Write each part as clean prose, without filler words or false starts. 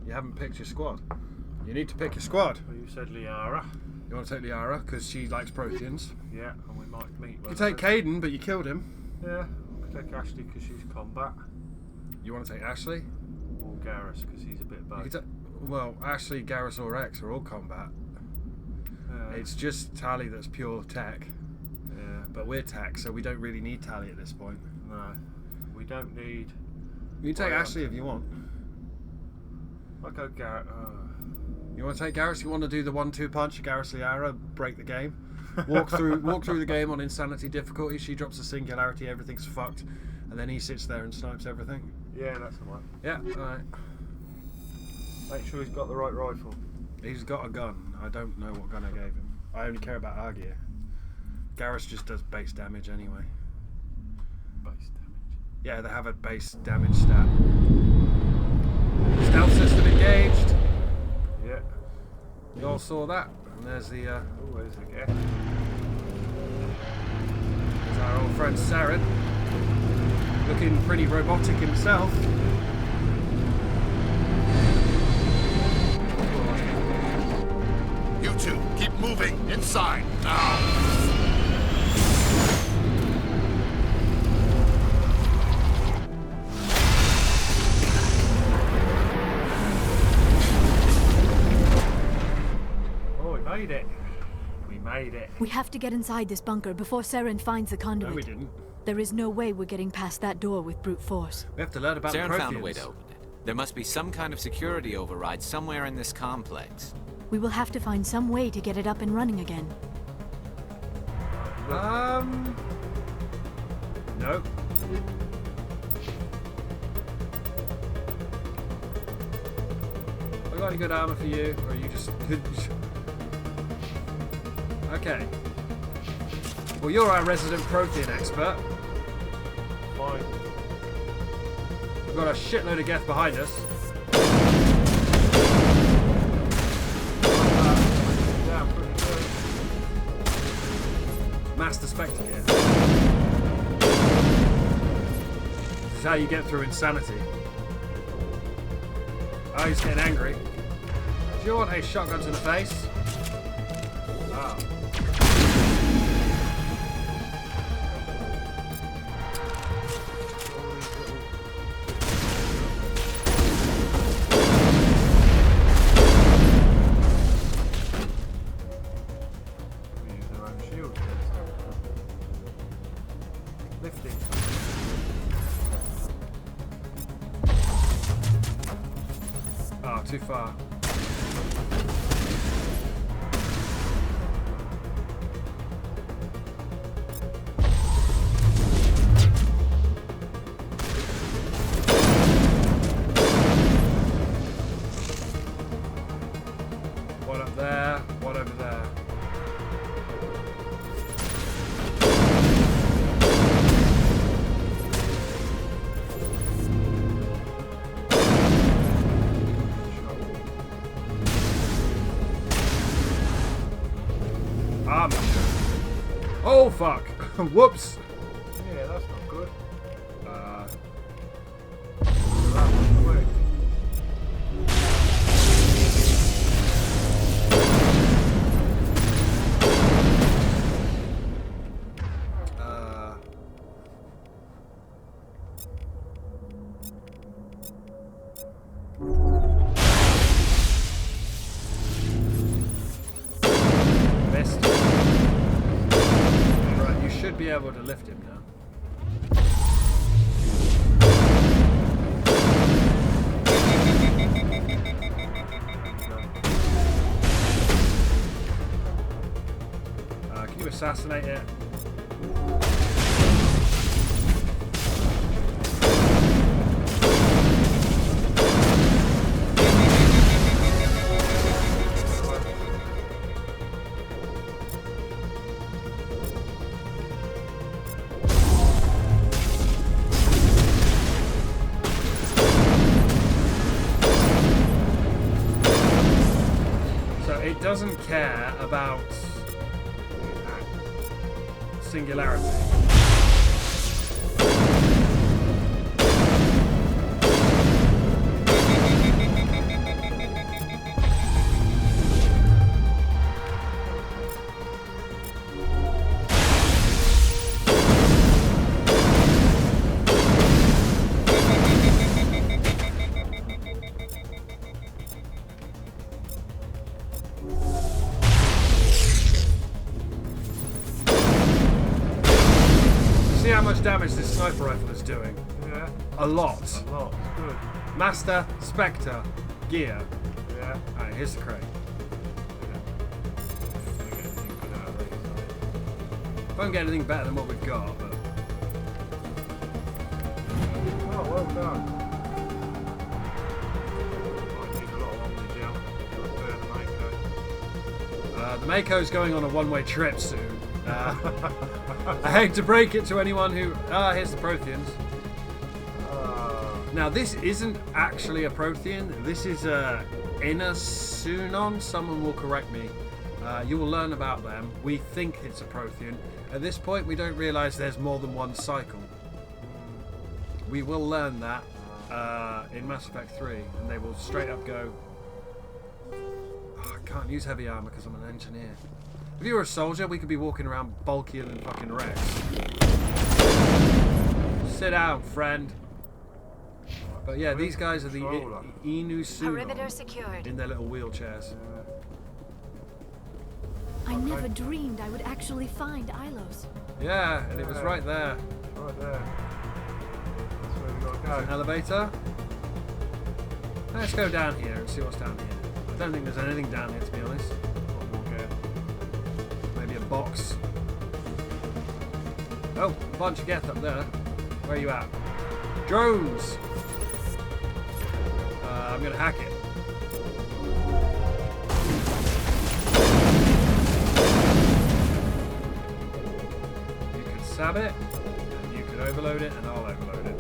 You haven't picked your squad. You need to pick your squad. Well, you said Liara. You want to take Liara because she likes proteins. Yeah, and we might meet. You take Caden, but you killed him. Yeah, we'll take Ashley because she's combat. You want to take Ashley? Or Garrus because he's a bit bad. Well, Ashley, Garrus, or X are all combat. Yeah. It's just Tally that's pure tech. Yeah. But we're tech, so we don't really need Tally at this point. No, we don't need. You can take Ashley if you want. I'll go Garrett. You want to take Garrus? You want to do the 1-2 punch, Garrus Liara, break the game, walk through the game on insanity difficulty. She drops a singularity, everything's fucked, and then he sits there and snipes everything. Yeah, that's the one. Yeah, all right. Make sure he's got the right rifle. He's got a gun. I don't know what gun I gave him. I only care about our gear. Garrus just does base damage anyway. Base damage. Yeah, they have a base damage stat. Stealth system engaged. Yeah. You all saw that. And there's the. Oh, there's the gap. There's our old friend Saren. Looking pretty robotic himself. You two, keep moving. Inside, now. Made it. We made it. We have to get inside this bunker before Saren finds the conduit. No, we didn't. There is no way we're getting past that door with brute force. We have to learn about Saren the found a way Protheans. to open it. There must be some kind of security override somewhere in this complex. We will have to find some way to get it up and running again. No. I got any good armor for you, or are you just... Okay. Well, you're our resident Prothean expert. Fine. We've got a shitload of Geth behind us. Yeah, pretty good. Master Spectre gear. This is how you get through insanity. Oh, he's getting angry. Do you want a shotgun to the face? Oh. Lifting. Oh, too far. One up there, one over there. Oh fuck! Whoops! Yeah, that's not good. Missed. Right, you should be able to lift him now. Can you assassinate it? It doesn't care about singularity. much damage this sniper rifle is doing. Yeah. A lot. A lot. It's good. Master, Spectre, gear. Yeah. Alright, here's the crate. Gonna get anything good out of these, Won't get anything better than what we've got, but oh, well done. Might need a lot of omni gel. the Mako's going on a one-way trip soon. I hate to break it to anyone who... here's the Protheans. Now, this isn't actually a Prothean. This is a Inasunon. Someone will correct me. You will learn about them. We think it's a Prothean. At this point, we don't realise there's more than one cycle. We will learn that in Mass Effect 3, and they will straight up go... Oh, I can't use heavy armour because I'm an engineer. If you were a soldier, we could be walking around bulkier than fucking Rex. Sit down, friend. But yeah, these guys are the Perimeter secured. in their little wheelchairs. I never dreamed I would actually find Ilos. Yeah, and it was right there. Right there. That's where we gotta An go. elevator. Let's go down here and see what's down here. I don't think there's anything down here, to be honest. Maybe a box. Oh, a bunch of geth up there. Where are you at? Drones! I'm gonna hack it. You can sab it, and you can overload it, and I'll overload it.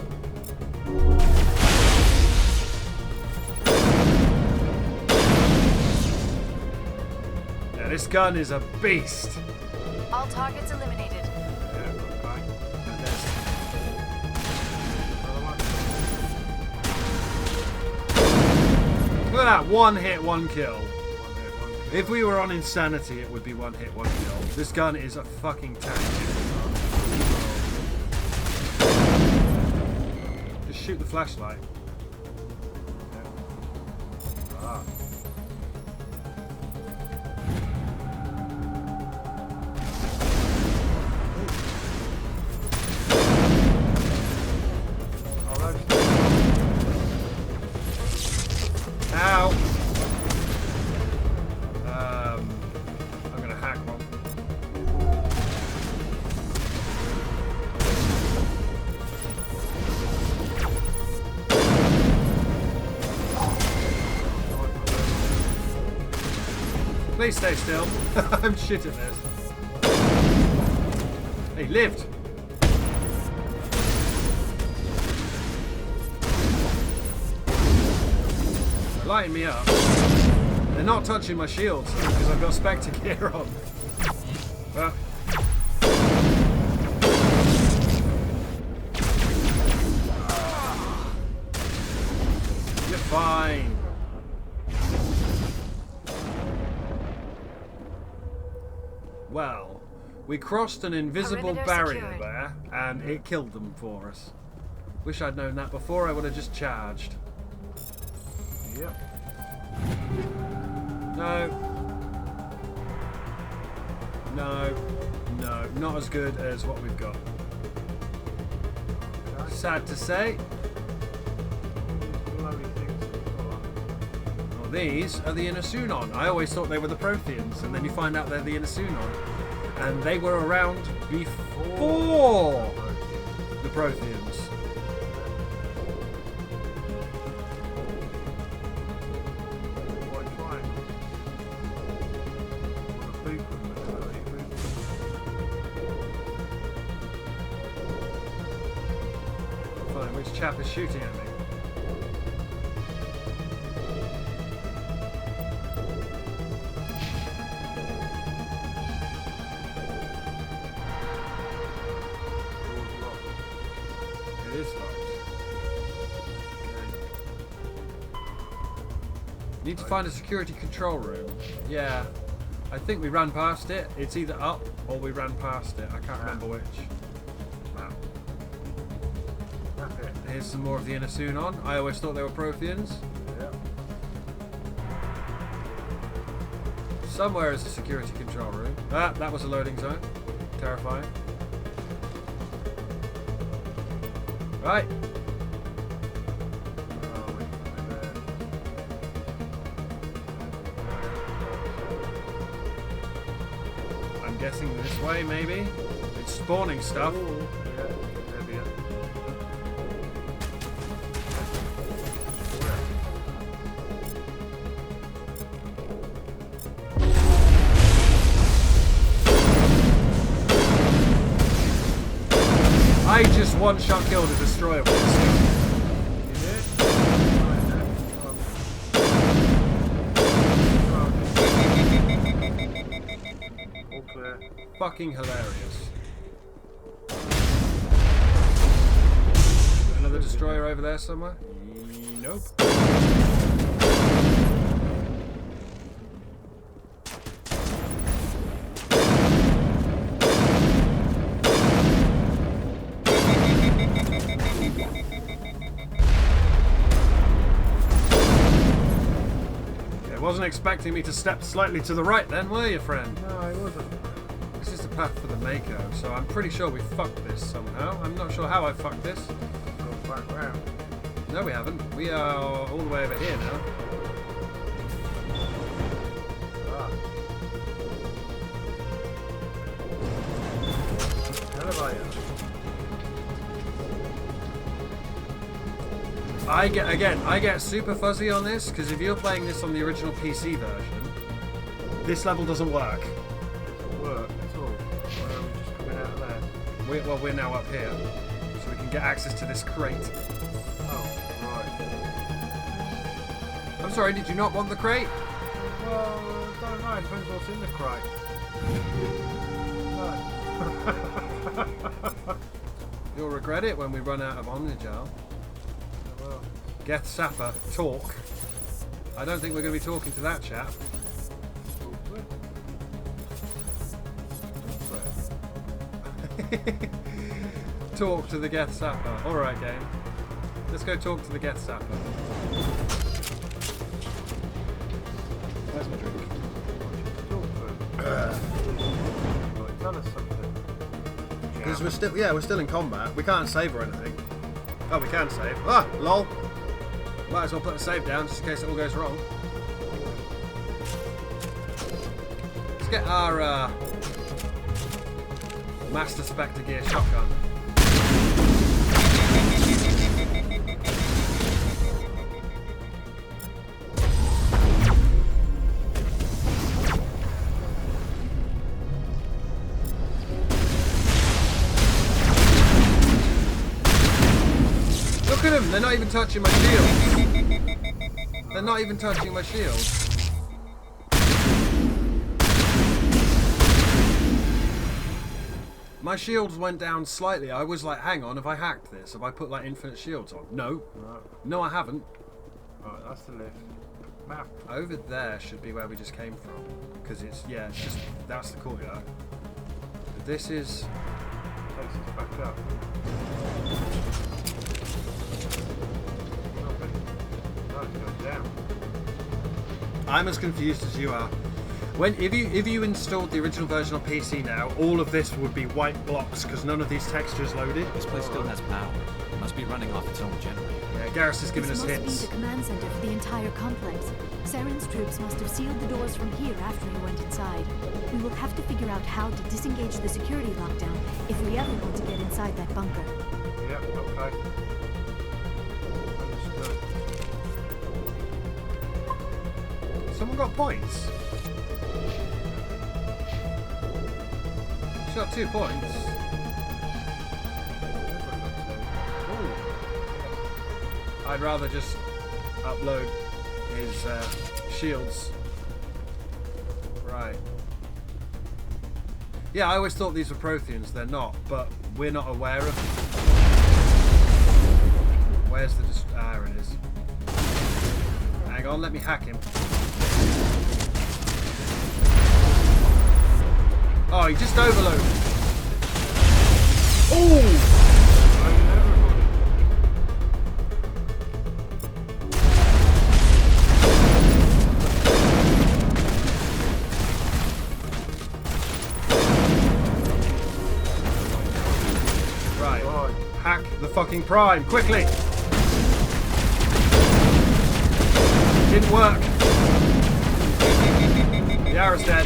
Yeah, this gun is a beast. All targets eliminated. And there's look at that, one hit, one kill. If we were on Insanity, it would be one hit, one kill. This gun is a fucking tank. Just shoot the flashlight. Ah. Ow! I'm gonna hack one. Please stay still. I'm shit at this. He lived. They're lighting me up. They're not touching my shields because I've got Spectre gear on. But you're fine. Well, we crossed an invisible Perimeter barrier secured. there, and it killed them for us. Wish I'd known that before. I would have just charged. Yep. No. No. No. Not as good as what we've got. Sad to say. Well, these are the Inasunon. I always thought they were the Protheans, and then you find out they're the Inasunon. And they were around before the Protheans. Fine, which chap is shooting at me? It is locked. Okay. Need to find a security control room. Yeah. I think we ran past it. It's either up or we ran past it. I can't remember which. Wow. Okay. Here's some more of the Inasunon. I always thought they were Protheans. Yep. Somewhere is a security control room. Ah, that was a loading zone. Terrifying. Right. Oh, wait, there. I'm guessing this way, maybe. It's spawning stuff. Ooh, yeah, heavier. I just one-shot killed a destroyer with this gun. All clear. Fucking hilarious. Another destroyer over there somewhere? Nope. Wasn't expecting me to step slightly to the right then, were you, friend? No, it wasn't. This is the path for the Mako, so I'm pretty sure we fucked this somehow. I'm not sure how I fucked this. Go back round. No, we haven't. We are all the way over here now. Ah. Elevator. I get super fuzzy on this because if you're playing this on the original PC version, this level doesn't work. Doesn't work at all. Why are we just coming out of there? We're now up here, so we can get access to this crate. Oh, right. I'm sorry, did you not want the crate? Well, I don't know. It depends what's in the crate. No. You'll regret it when we run out of Omnigel. Well, Geth Sapper, talk. I don't think we're going to be talking to that chap. Talk to the Geth Sapper. Alright, game. Let's go talk to the Geth Sapper. Where's my drink? Right, tell us something. Because we're still in combat. We can't save or anything. Oh, we can save. Ah, lol. Might as well put a save down just in case it all goes wrong. Let's get our Master Spectre Gear shotgun. Look at them, they're not even touching my shield. They're not even touching my shield. My shields went down slightly. I was like, hang on, have I hacked this? Have I put like infinite shields on? No. No, I haven't. Right, that's the lift. Map. Over there should be where we just came from. Because it's just, that's the courtyard. But this is... Takes us back up. Nothing. No, it's going down. I'm as confused as you are. If you installed the original version on PC now, all of this would be white blocks because none of these textures loaded. This place still has power. It must be running off its own generator. Yeah, Garrus is giving us This must hints. be the command center for the entire complex. Saren's troops must have sealed the doors from here after he went inside. We will have to figure out how to disengage the security lockdown if we ever want to get inside that bunker. Yep, okay. Understood. Someone got points. She got 2 points. Ooh. I'd rather just upload his shields. Right. Yeah, I always thought these were Protheans. They're not, but we're not aware of them. Where's the... Ah, it is. Hang on, let me hack him. Oh, he just overloaded. Ooh! fucking prime, quickly! Didn't work. The arrow's dead.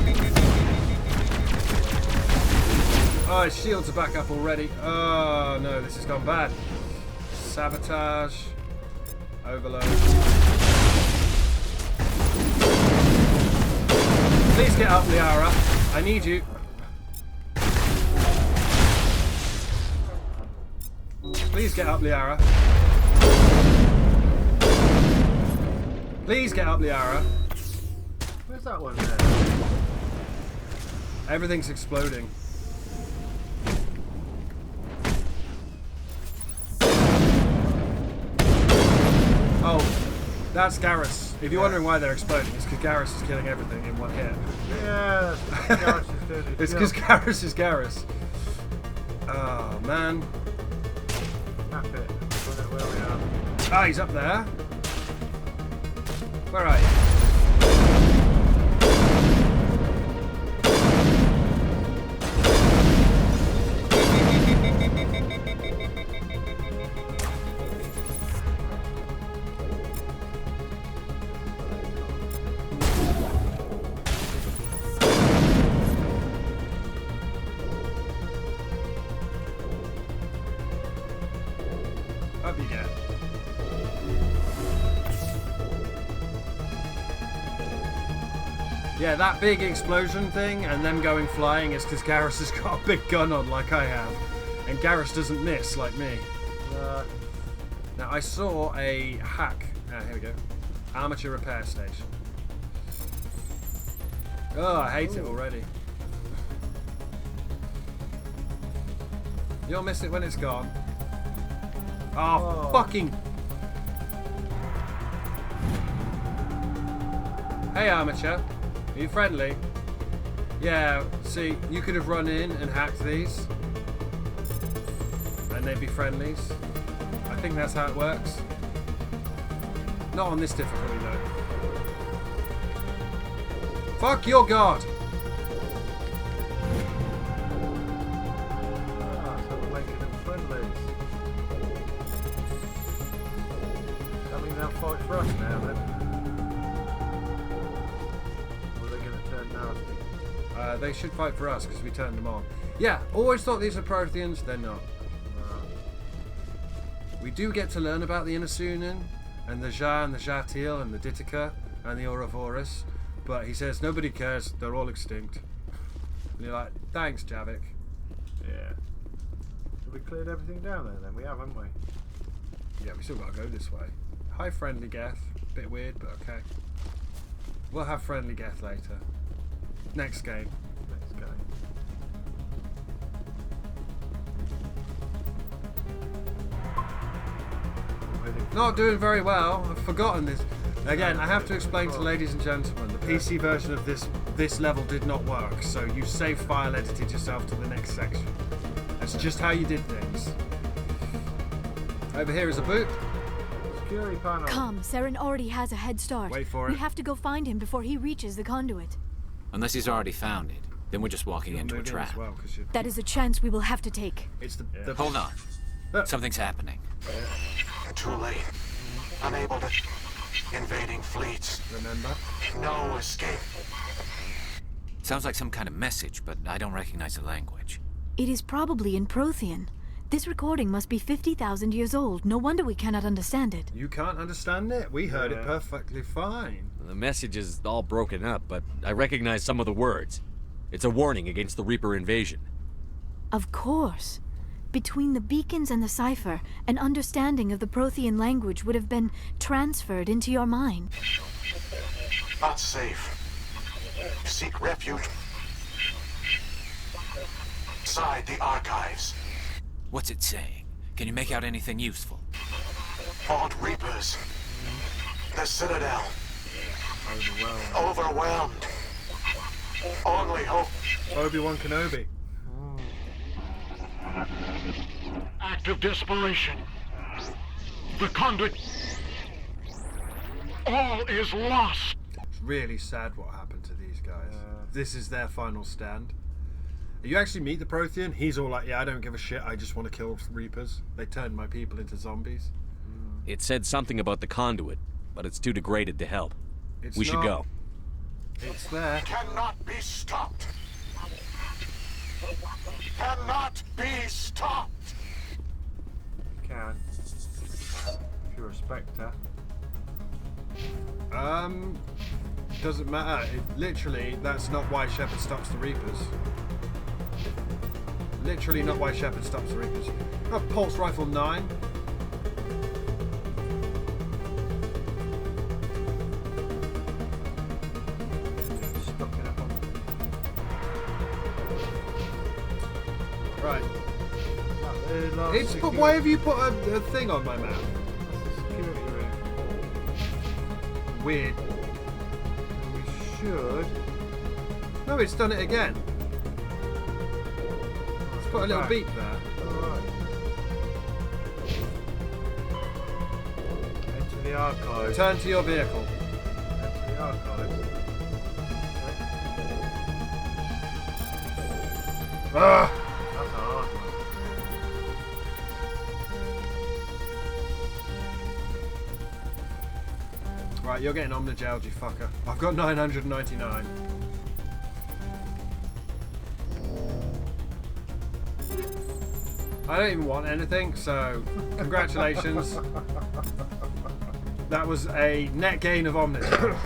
Oh, his shields are back up already. Oh no, this has gone bad. Sabotage. Overload. Please get up, Liara. I need you. Please get up, Liara. Please get up, Liara. Where's that one there? Everything's exploding. Oh, that's Garrus. If you're wondering why they're exploding, it's because Garrus is killing everything in one hit. Yeah, Garrus is doing his It's because Garrus is Garrus. Oh, man. Tap it. Find out where we are. Ah, he's up there. Where are you? Up you get. Yeah, that big explosion thing and them going flying is because Garrus has got a big gun on like I have. And Garrus doesn't miss like me. Now I saw a hack. Here we go. Amateur repair station. Oh, I hate it already. You'll miss it when it's gone. Oh, fucking... Hey, Amateur. Are you friendly? Yeah, see, you could have run in and hacked these. And they'd be friendlies. I think that's how it works. Not on this difficulty, though. Fuck your god! So we're making them friendlies. That means they'll fight for us now, then? Or are they going to turn nasty? They should fight for us because we turned them on. Yeah, always thought these were Protheans, they're not. We do get to learn about the Inasunan and the Ja and the Jatil and the Ditika and the Ouroboros, but he says nobody cares, they're all extinct. And you're like, thanks, Javik. Yeah. Have we cleared everything down there then? We have, haven't we? Yeah, we still gotta go this way. Hi, friendly Geth. Bit weird, but okay. We'll have friendly Geth later. Next game. Next game. Not doing very well. I've forgotten this. Again, I have to explain to ladies and gentlemen, the PC version of this level did not work, so you save file edited yourself to the next section. That's just how you did things. Over here is a boot. Security panel. Come, Saren already has a head start. Wait for We it. have to go find him before he reaches the conduit. Unless he's already found it, then we're just walking into a Move in trap. as well, 'cause That is a chance we will have to take. it's the Hold on. Uh. Something's happening. Too late. Unable to... Invading fleets. Remember? No escape. Sounds like some kind of message, but I don't recognize the language. It is probably in Prothean. This recording must be 50,000 years old. No wonder we cannot understand it. You can't understand it? We heard it Yeah. perfectly fine. The message is all broken up, but I recognize some of the words. It's a warning against the Reaper invasion. Of course. Between the beacons and the cipher, an understanding of the Prothean language would have been transferred into your mind. Not safe. Seek refuge. Inside the archives. What's it saying? Can you make out anything useful? Fought Reapers. The Citadel. Overwhelmed. Only hope. Obi-Wan Kenobi. Act of desperation. The conduit. All is lost. It's really sad what happened to these guys. This is their final stand. You actually meet the Prothean, he's all like, yeah, I don't give a shit, I just want to kill Reapers. They turned my people into zombies. It said something about the conduit, but it's too degraded to help. We should go. It's there. Cannot be stopped. Cannot be stopped. Can. If you're a Spectre. Doesn't matter. Literally, that's not why Shepard stops the Reapers. Literally not why Shepard stops the Reapers. Oh, Pulse Rifle 9. Stocking up on. Right. Last It's security- why have you put a thing on my map? That's the security room. Weird. And we should. No, it's done it again. It's got a little Back. beep there. Alright. Enter the archives. Return to your vehicle. Enter the archives. Okay. Ah! That's a hard one. Right, you're getting omnigelled, you fucker. I've got 999. I don't even want anything, so congratulations. That was a net gain of omnigel.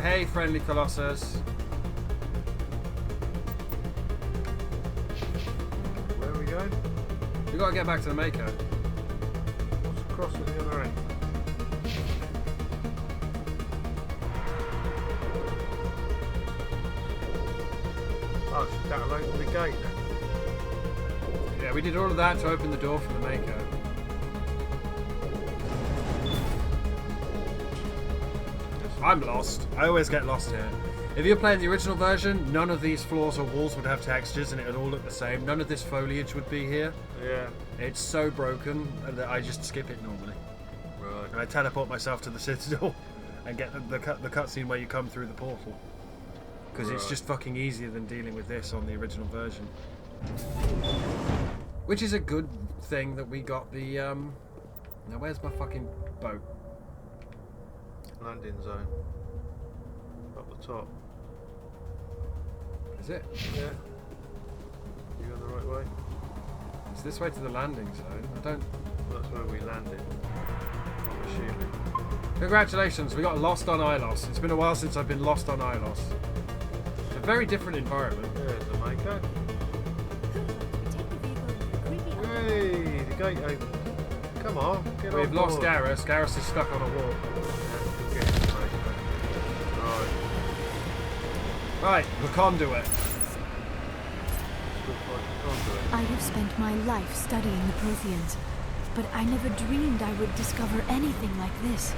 Hey, friendly Colossus. Where are we going? We gotta get back to the Mako. What's across at the other end? Oh, so that'll open the gate then. Yeah, we did all of that to open the door for the Mako. I'm lost. I always get lost here. If you're playing the original version, none of these floors or walls would have textures and it would all look the same. None of this foliage would be here. Yeah. It's so broken that I just skip it normally. Right. And I teleport myself to the Citadel and get the cutscene where you come through the portal. Because it's Right. just fucking easier than dealing with this on the original version. Which is a good thing that we got the, Now where's my fucking boat? Landing zone. Up the top. Is it? Yeah. You going the right way? It's this way to the landing zone. I don't... That's where we landed. I'm assuming. Congratulations, we got lost on Ilos. It's been a while since I've been lost on Ilos. It's a very different environment. There's the Mako. We take the vehicle into the creepy Hey, the gate opened. Come on, get on We've lost board. Garrus. Garrus is stuck on a wall. Yeah, get the Mako. Right. Right, the conduit. Looks like a conduit. I have spent my life studying the Protheans, but I never dreamed I would discover anything like this.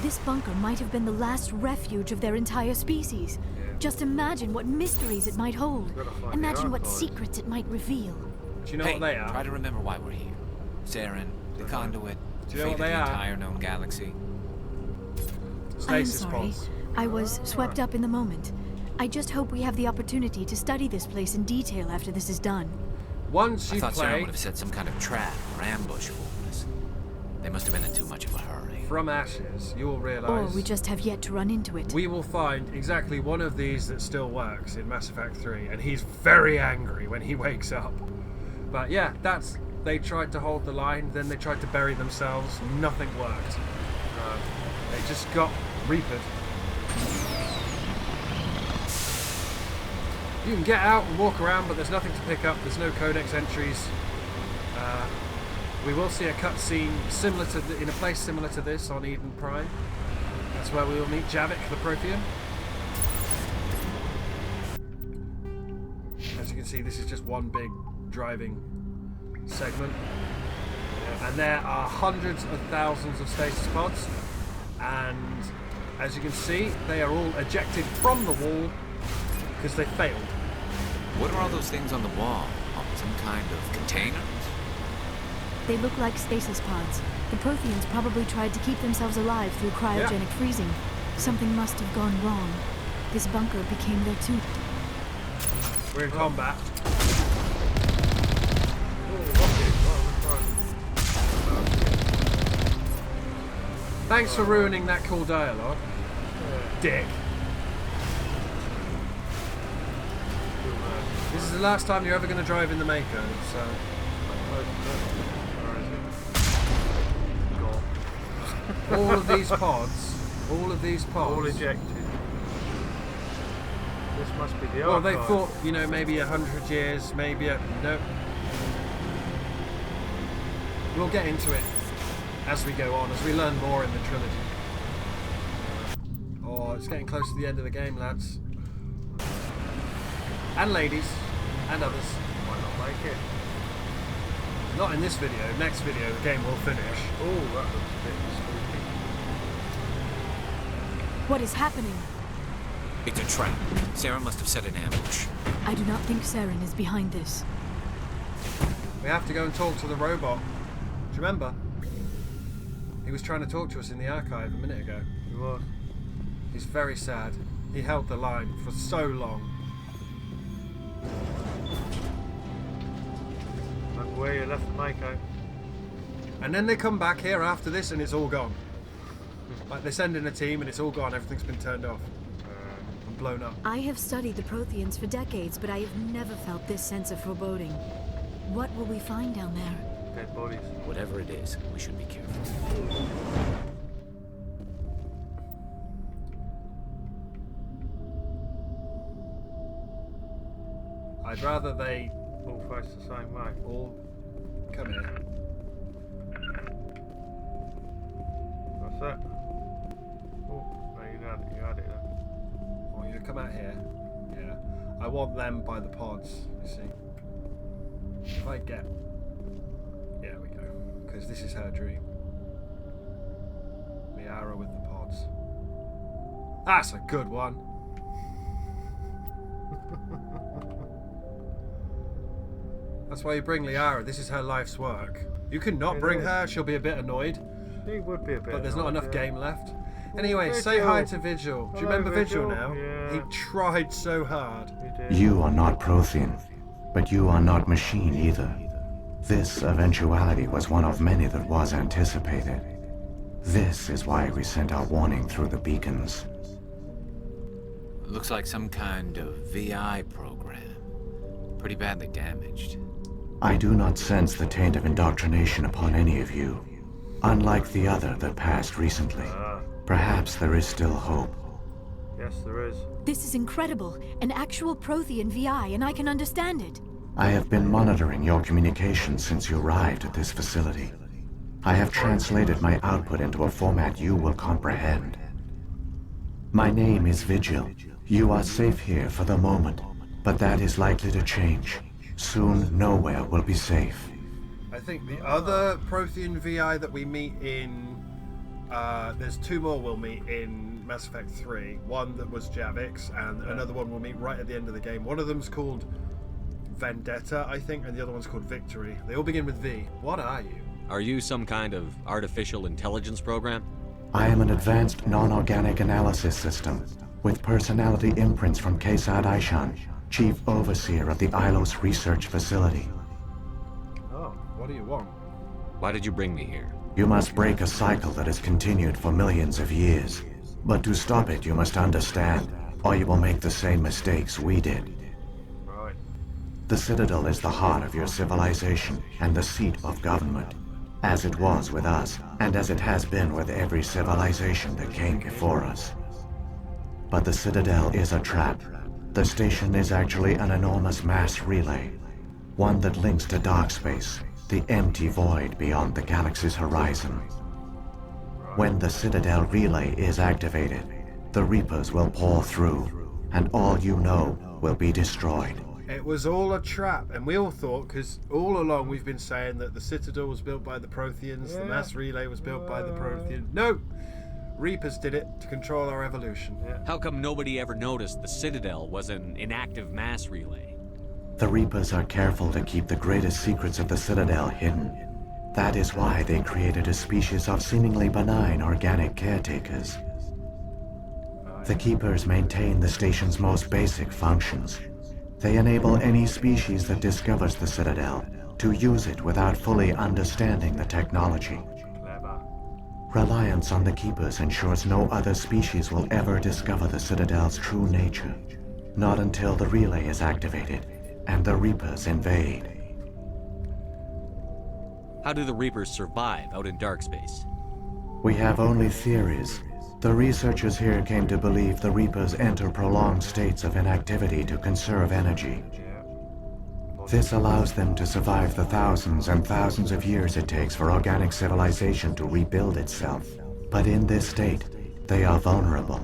This bunker might have been the last refuge of their entire species. Just imagine what mysteries it might hold. Gotta find the Imagine what archive. secrets it might reveal. Do you know Hey, what they are? try to remember why we're here. Saren, the conduit, Do the you know fate what of the they are? entire known galaxy. I'm Stasis sorry. pods. I was swept up in the moment. I just hope we have the opportunity to study this place in detail after this is done. Once I you thought Saren play would have set some kind of trap or ambush for us. They must have been in too much of a hurry. From Ashes, you will Or realise we just have yet to run into it. we will find exactly one of these that still works in Mass Effect 3, and he's very angry when he wakes up. But yeah, they tried to hold the line, then they tried to bury themselves, nothing worked. They just got reapered. You can get out and walk around, but there's nothing to pick up, there's no codex entries. We will see a cutscene similar to in a place similar to this on Eden Prime. That's where we will meet Javik the Prothean. As you can see, this is just one big driving segment. And there are hundreds of thousands of stasis pods. And as you can see, they are all ejected from the wall because they failed. What are all those things on the wall? Oh, some kind of container? They look like stasis pods. The Protheans probably tried to keep themselves alive through cryogenic freezing. Something must have gone wrong. This bunker became their tomb. We're in combat. Thanks for ruining that cool dialogue. Dick. This is the last time you're ever going to drive in the Mako, so... all of these pods... All ejected. This must be the well, they archive. thought, you know, maybe 100 years, maybe a... No. We'll get into it as we go on, as we learn more in the trilogy. Oh, it's getting close to the end of the game, lads. And ladies. And others. Might not make it. Not in this video. Next video, the game will finish. Oh, that looks a bit spooky. What is happening? It's a trap. Sarah must have set an ambush. I do not think Saren is behind this. We have to go and talk to the robot. Do you remember? He was trying to talk to us in the archive a minute ago. He was. He's very sad. He held the line for so long. Look where you left the Mako. And then they come back here after this and it's all gone. Like they send in a team and it's all gone, everything's been turned off. And blown up. I have studied the Protheans for decades, but I have never felt this sense of foreboding. What will we find down there? Dead bodies. Whatever it is, we should be careful. I'd rather they All face the same way. all come here. What's that? Oh, no, you had it then. Or you come out here. Yeah. I want them by the pods, you see. If I get... Yeah, we go. Because this is her dream. Liara with the pods. That's a good one. That's why you bring Liara. This is her life's work. You can not bring her. She'll be a bit annoyed. She would be a bit But there's not annoyed, enough yeah. game left. Anyway, say hi to Vigil. Do you Hello, remember Vigil Vigil. now? Yeah. He tried so hard. He did. You are not Prothean, but you are not machine either. This eventuality was one of many that was anticipated. This is why we sent our warning through the beacons. Looks like some kind of VI program. Pretty badly damaged. I do not sense the taint of indoctrination upon any of you. Unlike the other that passed recently. Perhaps there is still hope. Yes, there is. This is incredible. An actual Prothean VI, and I can understand it. I have been monitoring your communications since you arrived at this facility. I have translated my output into a format you will comprehend. My name is Vigil. You are safe here for the moment, but that is likely to change. Soon, nowhere will be safe. I think the other Prothean VI that we meet in... there's two more we'll meet in Mass Effect 3. One that was Javix, and another one we'll meet right at the end of the game. One of them's called Vendetta, I think, and the other one's called Victory. They all begin with V. What are you? Are you some kind of artificial intelligence program? I am an advanced non-organic analysis system, with personality imprints from Kesad Aishan, Chief Overseer of the Ilos Research Facility. Oh, what do you want? Why did you bring me here? You must break a cycle that has continued for millions of years. But to stop it, you must understand, or you will make the same mistakes we did. Right. The Citadel is the heart of your civilization and the seat of government, as it was with us, and as it has been with every civilization that came before us. But the Citadel is a trap. The station is actually an enormous mass relay, one that links to dark space, the empty void beyond the galaxy's horizon. When the Citadel relay is activated, the Reapers will pour through, and all you know will be destroyed. It was all a trap, and we all thought, because all along we've been saying that the Citadel was built by the Protheans, the mass relay was built by the Protheans. No! Reapers did it to control our evolution. How come nobody ever noticed the Citadel was an inactive mass relay? The Reapers are careful to keep the greatest secrets of the Citadel hidden. That is why they created a species of seemingly benign organic caretakers. The Keepers maintain the station's most basic functions. They enable any species that discovers the Citadel to use it without fully understanding the technology. Clever. Reliance on the Keepers ensures no other species will ever discover the Citadel's true nature. Not until the relay is activated and the Reapers invade. How do the Reapers survive out in dark space? We have only theories. The researchers here came to believe the Reapers enter prolonged states of inactivity to conserve energy. This allows them to survive the thousands and thousands of years it takes for organic civilization to rebuild itself. But in this state, they are vulnerable.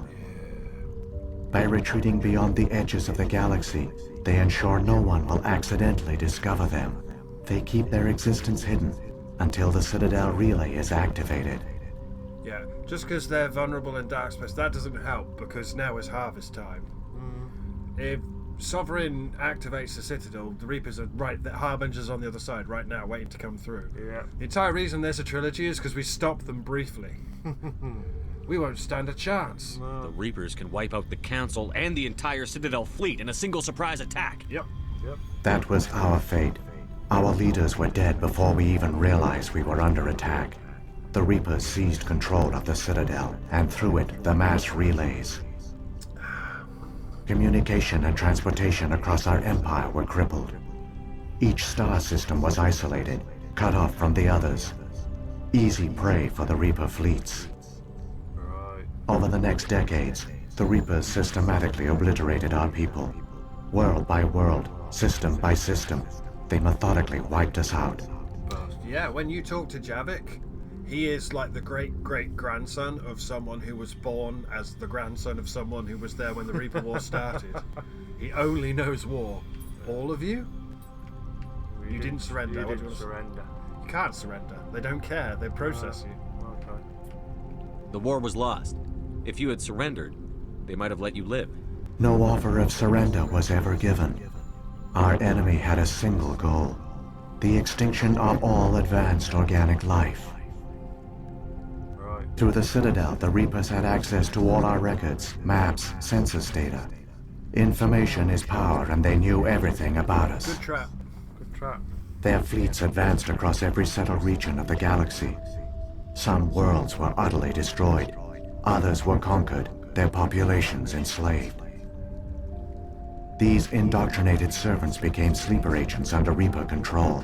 By retreating beyond the edges of the galaxy, they ensure no one will accidentally discover them. They keep their existence hidden until the Citadel relay is activated. Yeah, just because they're vulnerable in dark space, that doesn't help, because now is harvest time. If Sovereign activates the Citadel, the Reapers are right, the Harbinger's on the other side right now, waiting to come through. Yeah. The entire reason there's a trilogy is because we stopped them briefly. We won't stand a chance. The Reapers can wipe out the Council and the entire Citadel fleet in a single surprise attack. Yep. That was our fate. Our leaders were dead before we even realized we were under attack. The Reapers seized control of the Citadel, and through it, the mass relays. Communication and transportation across our empire were crippled. Each star system was isolated, cut off from the others. Easy prey for the Reaper fleets. Right. Over the next decades, the Reapers systematically obliterated our people. World by world, system by system, they methodically wiped us out. Yeah, when you talk to Javik, he is like the great-great-grandson of someone who was born as the grandson of someone who was there when the Reaper War started. He only knows war. All of you? You didn't surrender. You What do didn't you wanna surrender. You can't surrender. They don't care. They process you. Okay. The war was lost. If you had surrendered, they might have let you live. No offer of surrender was ever given. Our enemy had a single goal: the extinction of all advanced organic life. Right. Through the Citadel, the Reapers had access to all our records, maps, census data. Information is power, and they knew everything about us. Good trap. Good trap. Their fleets advanced across every settled region of the galaxy. Some worlds were utterly destroyed. Others were conquered, their populations enslaved. These indoctrinated servants became sleeper agents under Reaper control.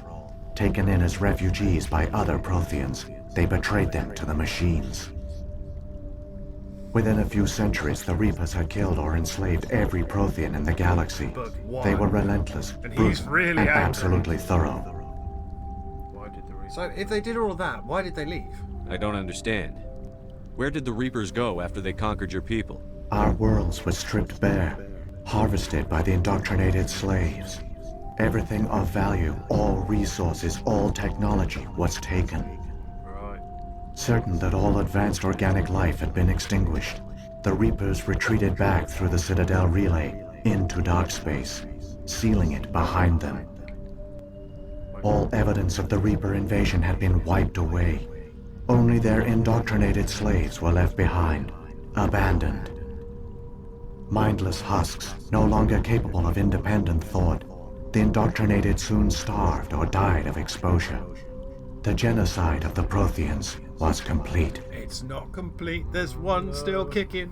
Taken in as refugees by other Protheans, they betrayed them to the machines. Within a few centuries, the Reapers had killed or enslaved every Prothean in the galaxy. But why? They were relentless, And he's brutal, really and angry. absolutely thorough. Why did the Reaper... So if they did all of that, why did they leave? I don't understand. Where did the Reapers go after they conquered your people? Our worlds were stripped bare, harvested by the indoctrinated slaves. Everything of value, all resources, all technology was taken. Right. Certain that all advanced organic life had been extinguished, the Reapers retreated back through the Citadel relay into dark space, sealing it behind them. All evidence of the Reaper invasion had been wiped away. Only their indoctrinated slaves were left behind, abandoned. Mindless husks, no longer capable of independent thought, the indoctrinated soon starved or died of exposure. The genocide of the Protheans was complete. It's not complete. There's one still kicking.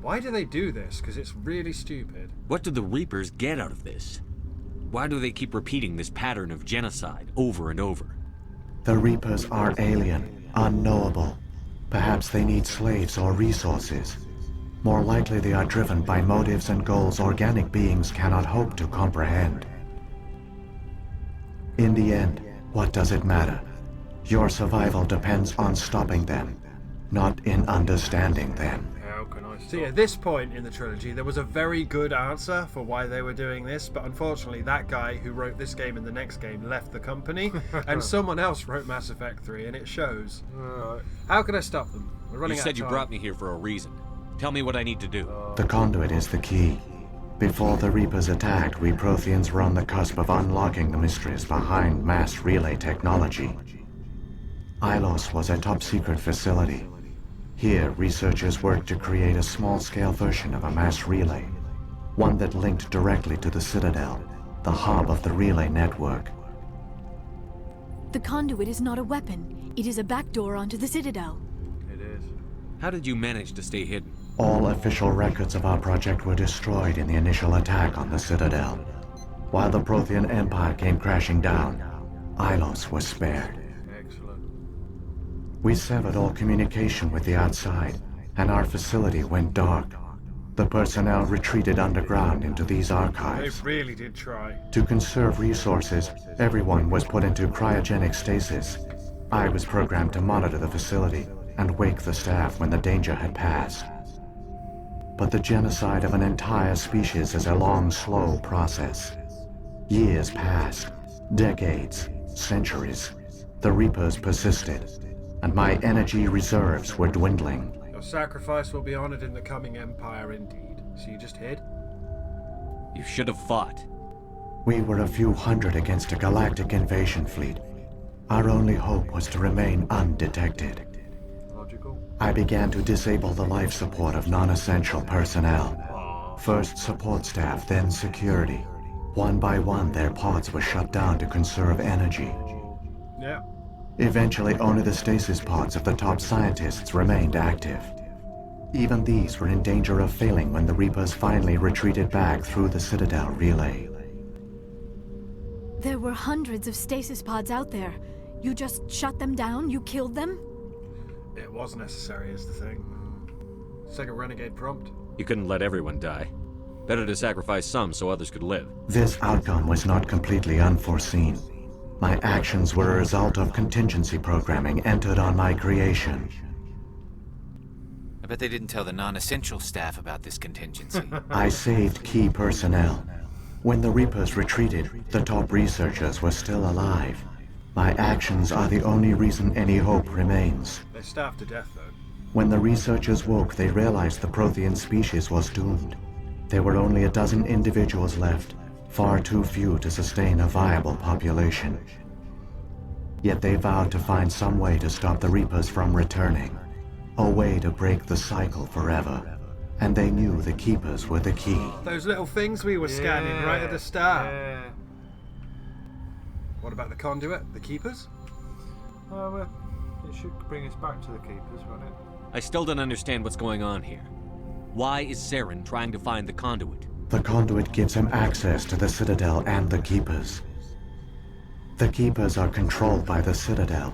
Why do they do this? Because it's really stupid. What do the Reapers get out of this? Why do they keep repeating this pattern of genocide over and over? The Reapers are alien, unknowable. Perhaps they need slaves or resources. More likely they are driven by motives and goals organic beings cannot hope to comprehend. In the end, what does it matter? Your survival depends on stopping them, not in understanding them. How can I stop? See, at this point in the trilogy, there was a very good answer for why they were doing this, but unfortunately that guy who wrote this game and the next game left the company, and someone else wrote Mass Effect 3, and it shows. Alright. How can I stop them? We're running You out said of you time. brought me here for a reason. Tell me what I need to do. The conduit is the key. Before the Reapers attacked, we Protheans were on the cusp of unlocking the mysteries behind mass relay technology. Ilos was a top-secret facility. Here, researchers worked to create a small-scale version of a mass relay. one that linked directly to the Citadel, the hub of the relay network. The conduit is not a weapon. It is a backdoor onto the Citadel. It is. How did you manage to stay hidden? All official records of our project were destroyed in the initial attack on the Citadel. While the Prothean Empire came crashing down, Ilos was spared. Excellent. We severed all communication with the outside, and our facility went dark. The personnel retreated underground into these They archives. really did try. To conserve resources, everyone was put into cryogenic stasis. I was programmed to monitor the facility and wake the staff when the danger had passed. But the genocide of an entire species is a long, slow process. Years passed, decades, centuries. The Reapers persisted, and my energy reserves were dwindling. Your sacrifice will be honored in the coming Empire indeed. So you just hid? You should have fought. We were a few hundred against a galactic invasion fleet. Our only hope was to remain undetected. Logical. I began to disable the life support of non-essential personnel. First support staff, then security. One by one, their pods were shut down to conserve energy. Yeah. Eventually, only the stasis pods of the top scientists remained active. Even these were in danger of failing when the Reapers finally retreated back through the Citadel relay. There were hundreds of stasis pods out there. You just shut them down? You killed them? It was necessary, is the thing. It's like a renegade prompt. You couldn't let everyone die. Better to sacrifice some so others could live. This outcome was not completely unforeseen. My actions were a result of contingency programming entered on my creation. I bet they didn't tell the non-essential staff about this contingency. I saved key personnel. When the Reapers retreated, the top researchers were still alive. My actions are the only reason any hope remains. They starved to death, though. When the researchers woke, they realized the Prothean species was doomed. There were only a dozen individuals left, far too few to sustain a viable population. Yet they vowed to find some way to stop the Reapers from returning. A way to break the cycle forever. And they knew the Keepers were the key. Those little things we were scanning right at the start. Yeah. What about the conduit? The keepers? Well, it should bring us back to the Keepers, won't it? I still don't understand what's going on here. Why is Saren trying to find the conduit? The conduit gives him access to the Citadel and the Keepers. The Keepers are controlled by the Citadel.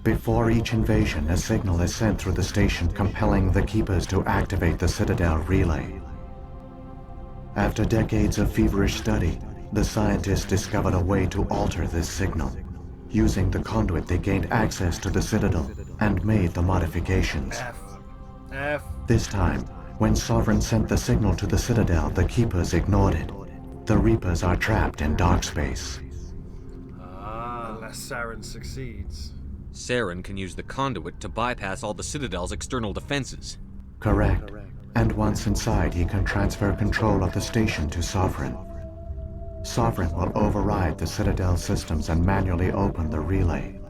Before each invasion, a signal is sent through the station compelling the Keepers to activate the Citadel relay. After decades of feverish study, the scientists discovered a way to alter this signal. Using the conduit, they gained access to the Citadel and made the modifications. F. This time, when Sovereign sent the signal to the Citadel, the Keepers ignored it. The Reapers are trapped in dark space. Unless Saren succeeds. Saren can use the conduit to bypass all the Citadel's external defenses. Correct. And once inside, he can transfer control of the station to Sovereign. Sovereign will override the Citadel systems and manually open the relay.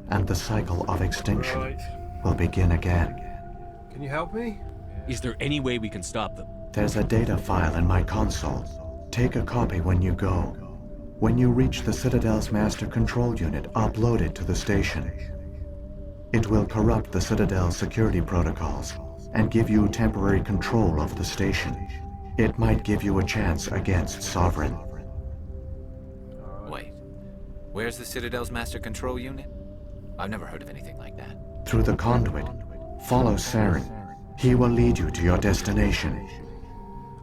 And the cycle of extinction Right. will begin again. Can you help me? Is there any way we can stop them? There's a data file in my console. Take a copy when you go. When you reach the Citadel's master control unit, upload it to the station. It will corrupt the Citadel's security protocols and give you temporary control of the station. It might give you a chance against Sovereign. Wait, where's the Citadel's master control unit? I've never heard of anything like that. Through the conduit, follow Saren. He will lead you to your destination.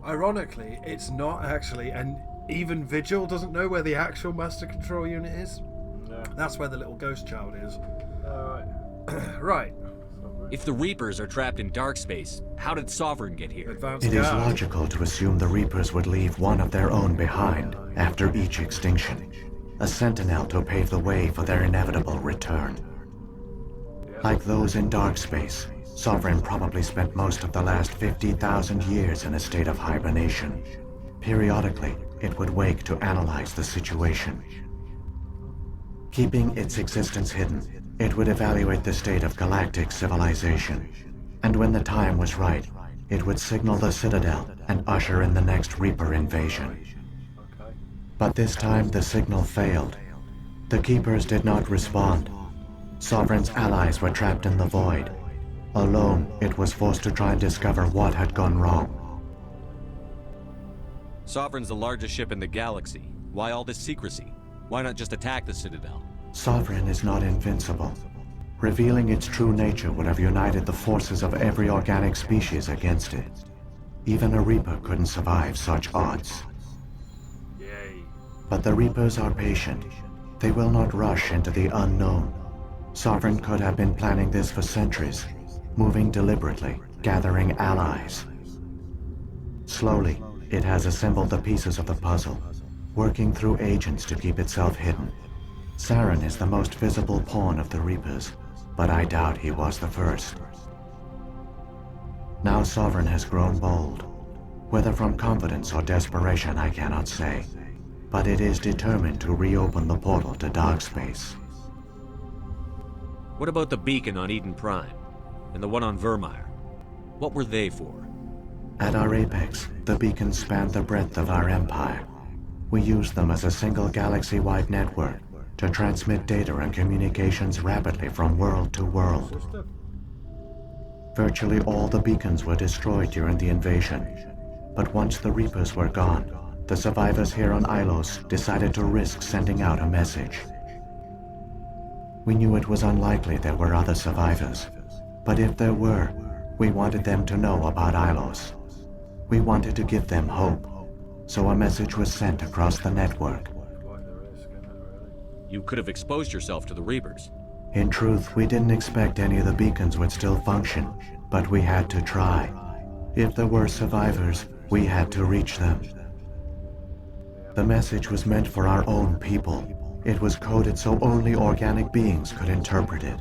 Ironically, it's not actually, and even Vigil doesn't know where the actual master control unit is. No. That's where the little ghost child is. Alright. Right. If the Reapers are trapped in dark space, how did Sovereign get here? Advanced It is guard. logical to assume the Reapers would leave one of their own behind after each extinction. A sentinel to pave the way for their inevitable return. Like those in dark space, Sovereign probably spent most of the last 50,000 years in a state of hibernation. Periodically, it would wake to analyze the situation. Keeping its existence hidden, it would evaluate the state of galactic civilization. And when the time was right, it would signal the Citadel and usher in the next Reaper invasion. Okay. But this time the signal failed. The Keepers did not respond. Sovereign's allies were trapped in the void. Alone, it was forced to try and discover what had gone wrong. Sovereign's the largest ship in the galaxy. Why all this secrecy? Why not just attack the Citadel? Sovereign is not invincible. Revealing its true nature would have united the forces of every organic species against it. Even a Reaper couldn't survive such odds. Yay. But the Reapers are patient. They will not rush into the unknown. Sovereign could have been planning this for centuries, moving deliberately, gathering allies. Slowly, it has assembled the pieces of the puzzle, working through agents to keep itself hidden. Saren is the most visible pawn of the Reapers, but I doubt he was the first. Now Sovereign has grown bold. Whether from confidence or desperation, I cannot say. But it is determined to reopen the portal to dark space. What about the beacon on Eden Prime? And the one on Vermeer? What were they for? At our apex, the beacons spanned the breadth of our empire. We used them as a single galaxy-wide network to transmit data and communications rapidly from world to world. Virtually all the beacons were destroyed during the invasion, but once the Reapers were gone, the survivors here on Ilos decided to risk sending out a message. We knew it was unlikely there were other survivors, but if there were, we wanted them to know about Ilos. We wanted to give them hope, so a message was sent across the network. Quite the risk, isn't it, really? You could have exposed yourself to the Reapers. In truth, we didn't expect any of the beacons would still function, but we had to try. If there were survivors, we had to reach them. The message was meant for our own people. It was coded so only organic beings could interpret it.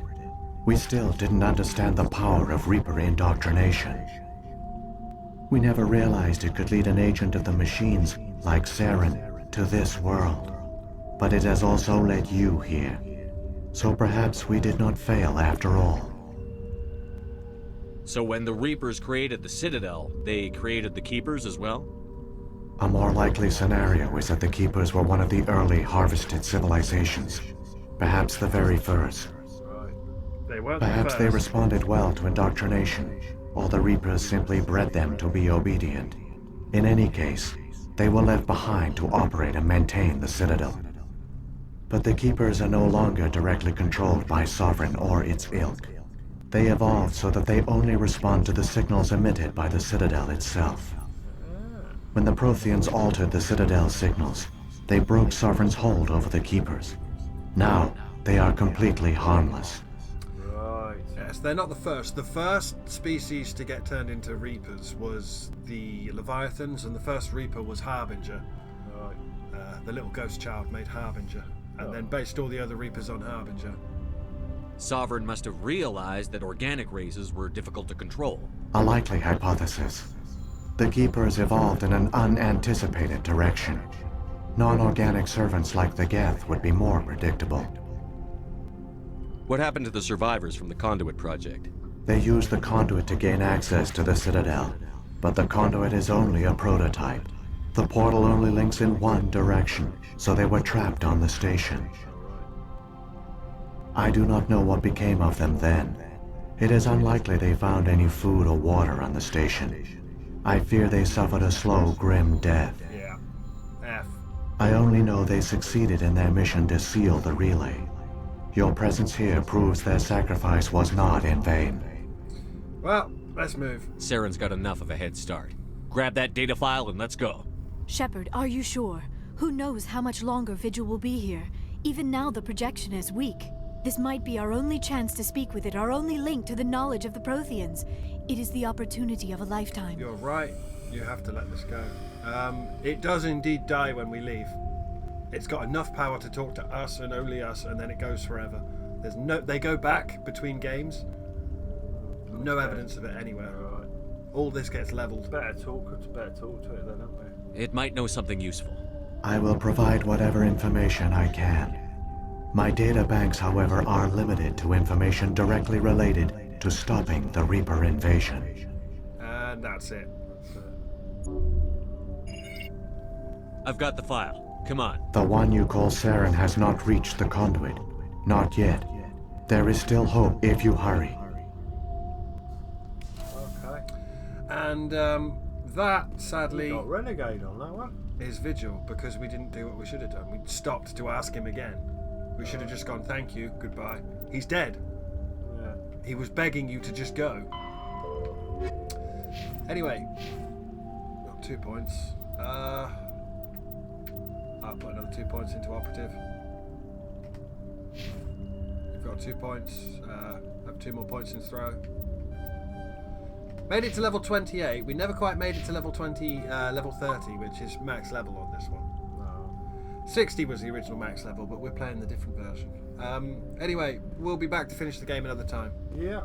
We still didn't understand the power of Reaper indoctrination. We never realized it could lead an agent of the machines, like Saren, to this world. But it has also led you here. So perhaps we did not fail after all. So when the Reapers created the Citadel, they created the Keepers as well? A more likely scenario is that the Keepers were one of the early harvested civilizations. Perhaps the very first. Right. They weren't Perhaps the they first. responded well to indoctrination, or the Reapers simply bred them to be obedient. In any case, they were left behind to operate and maintain the Citadel. But the Keepers are no longer directly controlled by Sovereign or its ilk. They evolved so that they only respond to the signals emitted by the Citadel itself. When the Protheans altered the Citadel's signals, they broke Sovereign's hold over the Keepers. Now, they are completely harmless. Right. Yes, they're not the first. The first species to get turned into Reapers was the Leviathans, and the first Reaper was Harbinger. Right. The little ghost child made Harbinger, and then based all the other Reapers on Harbinger. Sovereign must have realized that organic races were difficult to control. A likely hypothesis. The Keepers evolved in an unanticipated direction. Non-organic servants like the Geth would be more predictable. What happened to the survivors from the Conduit project? They used the conduit to gain access to the Citadel, but the conduit is only a prototype. The portal only links in one direction, so they were trapped on the station. I do not know what became of them then. It is unlikely they found any food or water on the station. I fear they suffered a slow, grim death. Yeah. F. I only know they succeeded in their mission to seal the relay. Your presence here proves their sacrifice was not in vain. Well, let's move. Saren's got enough of a head start. Grab that data file and let's go. Shepard, are you sure? Who knows how much longer Vigil will be here? Even now the projection is weak. This might be our only chance to speak with it, our only link to the knowledge of the Protheans. It is the opportunity of a lifetime. You're right. You have to let this go. It does indeed die when we leave. It's got enough power to talk to us and only us, and then it goes forever. They go back between games. No evidence of it anywhere. Right. All this gets leveled. Better talk to it then, haven't we? It might know something useful. I will provide whatever information I can. My data banks, however, are limited to information directly related to stopping the Reaper invasion. and that's it. I've got the file. Come on. The one you call Saren has not reached the conduit. Not yet. There is still hope if you hurry. Okay. And that, sadly, Got Renegade on that one. is Vigil, because we didn't do what we should have done. We stopped to ask him again. We should have just gone, thank you, goodbye. He's dead. Yeah. He was begging you to just go. Anyway, got 2 points. I'll put another 2 points into operative. We've got 2 points. Have 2 more points in throw. Made it to level 28. We never quite made it to level 30, which is max level on this one. No. 60 was the original max level, but we're playing the different version. Anyway, we'll be back to finish the game another time. Yeah.